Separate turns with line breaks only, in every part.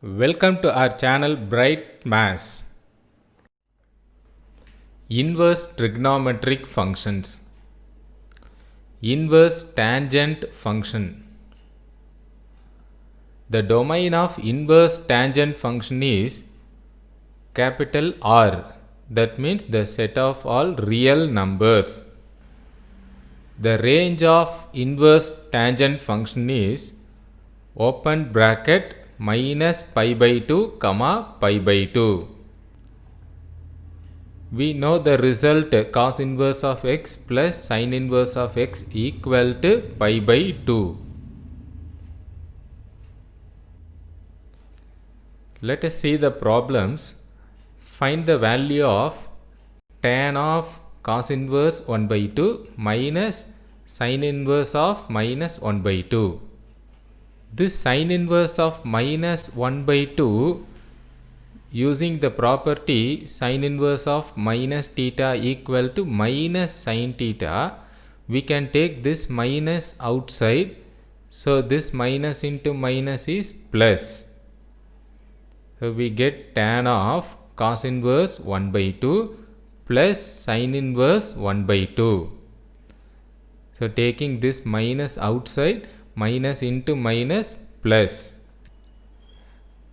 Welcome to our channel Bright Maths. Inverse trigonometric functions. Inverse tangent function. The domain of inverse tangent function is capital R. That means the set of all real numbers. The range of inverse tangent function is open bracket minus pi by 2 comma pi by 2. We know the result cos inverse of x plus sin inverse of x equal to pi by 2. Let us see the problems. Find the value of tan of cos inverse 1 by 2 minus sin inverse of minus 1 by 2. This sin inverse of minus 1 by 2, using the property sin inverse of minus theta equal to minus sin theta, we can take this minus outside. So this minus into minus is plus. So we get tan of cos inverse 1 by 2 plus sin inverse 1 by 2. So taking this minus outside, minus into minus plus.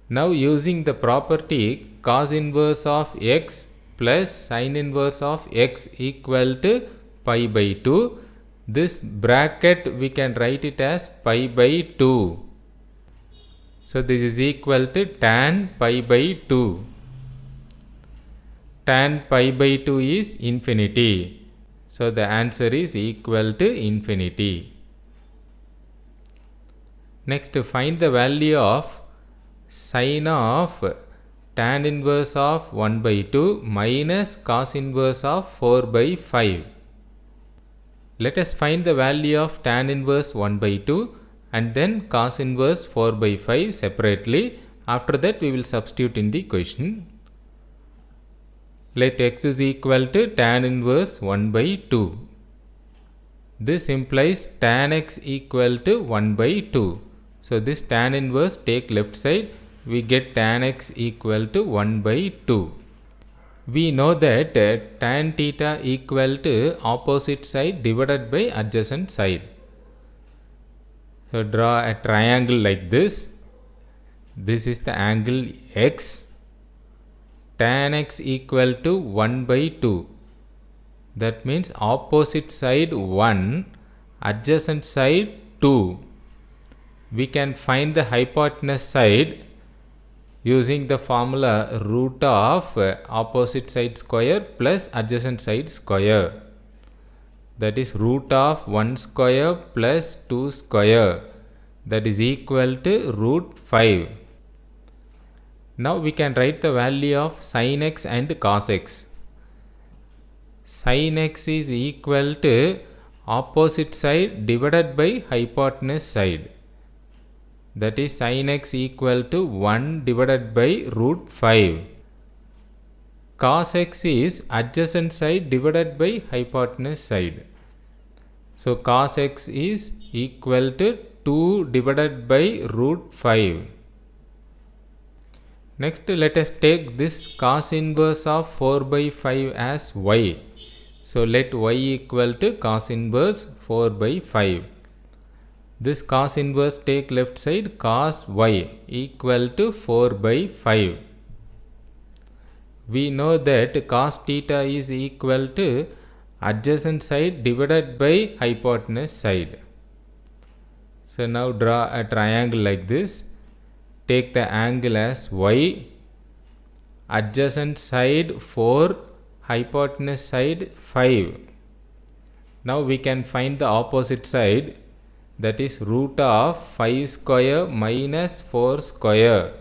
Now using the property cos inverse of x plus sin inverse of x equal to pi by 2, this bracket we can write it as pi by 2. So this is equal to tan pi by 2. Tan pi by 2 is infinity. So the answer is equal to infinity. Next, to find the value of sin of tan inverse of 1 by 2 minus cos inverse of 4 by 5. Let us find the value of tan inverse 1 by 2 and then cos inverse 4 by 5 separately. After that we will substitute in the question. Let x is equal to tan inverse 1 by 2. This implies tan x equal to 1 by 2. So this tan inverse take left side, we get tan x equal to 1 by 2. We know that tan theta equal to opposite side divided by adjacent side. So draw a triangle like this. This is the angle x. Tan x equal to 1 by 2. That means opposite side 1, adjacent side 2. We can find the hypotenuse side using the formula root of opposite side square plus adjacent side square. That is root of 1 square plus 2 square. That is equal to root 5. Now we can write the value of sin x and cos x. Sin x is equal to opposite side divided by hypotenuse side. That is sin x equal to 1 divided by root 5. Cos x is adjacent side divided by hypotenuse side. So cos x is equal to 2 divided by root 5. Next, let us take this cos inverse of 4 by 5 as y. So let y equal to cos inverse 4 by 5. This cos inverse take left side, cos y equal to 4 by 5. We know that cos theta is equal to adjacent side divided by hypotenuse side. So now draw a triangle like this. Take the angle as y, adjacent side 4, hypotenuse side 5. Now we can find the opposite side, that is root of 5 square minus 4 square.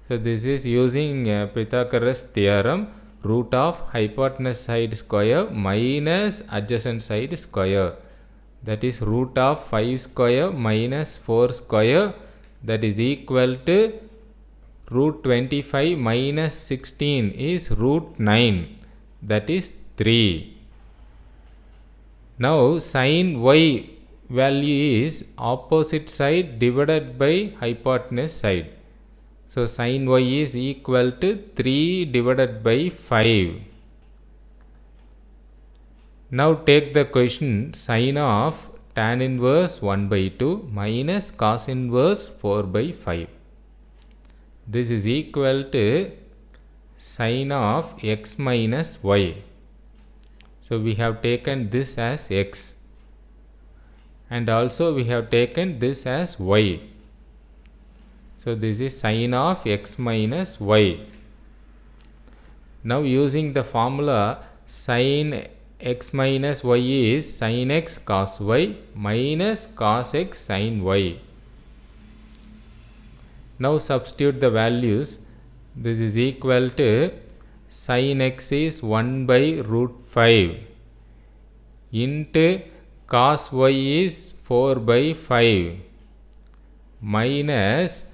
So this is using Pythagoras theorem, root of hypotenuse side square minus adjacent side square. That is root of 5 square minus 4 square. That is equal to root 25 minus 16 is root 9. That is 3. Now sin y value is opposite side divided by hypotenuse side. So sin y is equal to 3 divided by 5. Now take the question sin of tan inverse 1 by 2 minus cos inverse 4 by 5. This is equal to sin of x minus y. So we have taken this as x, and also we have taken this as y. So this is sin of x minus y. Now using the formula, sin x minus y is sin x cos y minus cos x sin y. Now substitute the values. This is equal to sin x is 1 by root 5 into cos y is 4 by 5 minus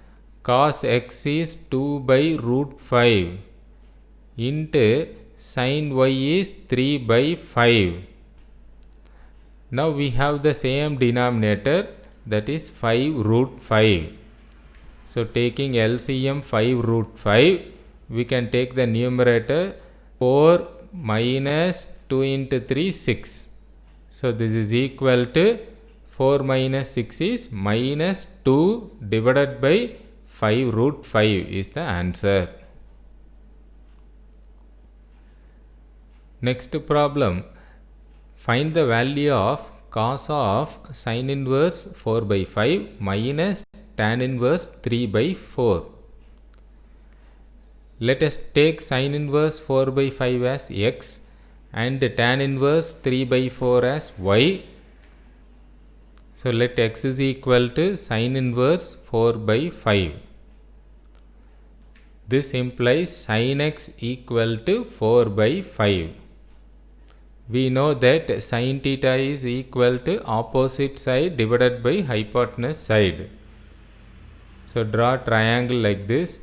cos x is 2 by root 5 into sin y is 3 by 5. Now we have the same denominator, that is 5 root 5. So taking LCM 5 root 5, we can take the numerator 4 minus 2 into 3, 6. So this is equal to 4 minus 6 is minus 2 divided by 5 root 5 is the answer. Next problem, find the value of cos of sin inverse 4 by 5 minus tan inverse 3 by 4. Let us take sin inverse 4 by 5 as x and tan inverse 3 by 4 as y. So let x is equal to sin inverse 4 by 5. This implies sin x equal to 4 by 5. We know that sin theta is equal to opposite side divided by hypotenuse side. So draw a triangle like this.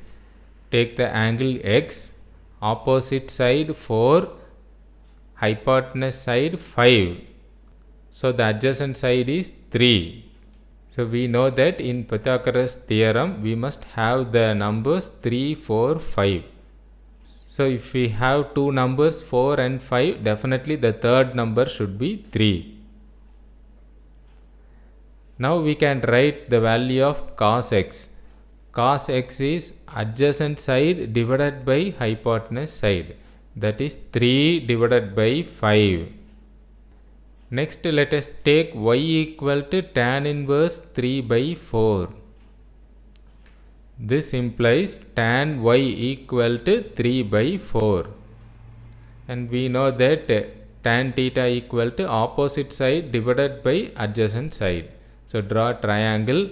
Take the angle x, opposite side 4, hypotenuse side 5. So the adjacent side is 3. So we know that in Pythagoras theorem we must have the numbers 3, 4, 5. So if we have two numbers 4 and 5, definitely the third number should be 3. Now we can write the value of cos x. Cos x is adjacent side divided by hypotenuse side, that is 3 divided by 5. Next let us take y equal to tan inverse 3 by 4. This implies tan y equal to 3 by 4. And we know that tan theta equal to opposite side divided by adjacent side. So draw a triangle.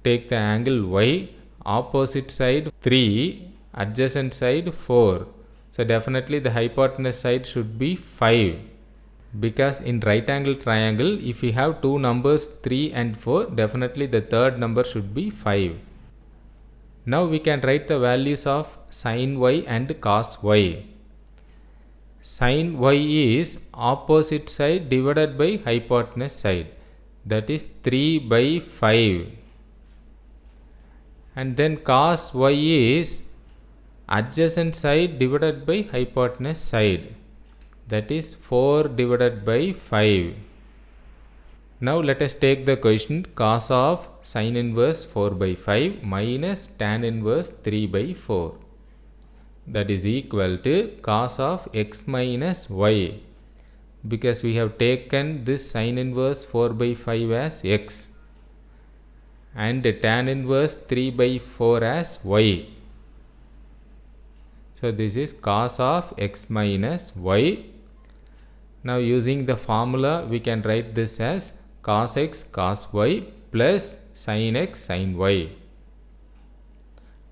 Take the angle y, opposite side 3, adjacent side 4. So definitely the hypotenuse side should be 5. Because in right angle triangle, if we have two numbers 3 and 4, definitely the third number should be 5. Now we can write the values of sin y and cos y. Sin y is opposite side divided by hypotenuse side, that is 3 by 5. And then cos y is adjacent side divided by hypotenuse side, that is 4 divided by 5. Now let us take the question cos of sin inverse 4 by 5 minus tan inverse 3 by 4. That is equal to cos of x minus y. Because we have taken this sin inverse 4 by 5 as x and tan inverse 3 by 4 as y. So this is cos of x minus y. Now using the formula we can write this as cos x cos y plus sin x sin y.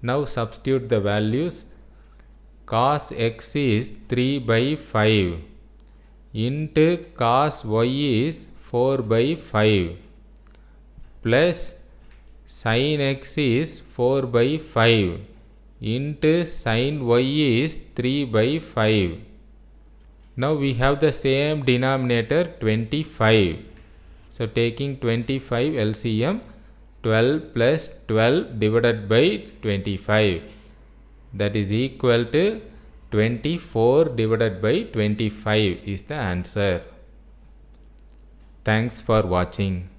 Now substitute the values. Cos x is 3 by 5 into cos y is 4 by 5 plus sin x is 4 by 5 into sin y is 3 by 5. Now we have the same denominator 25. So taking 25 LCM, 12 plus 12 divided by 25. That is equal to 24 divided by 25 is the answer. Thanks for watching.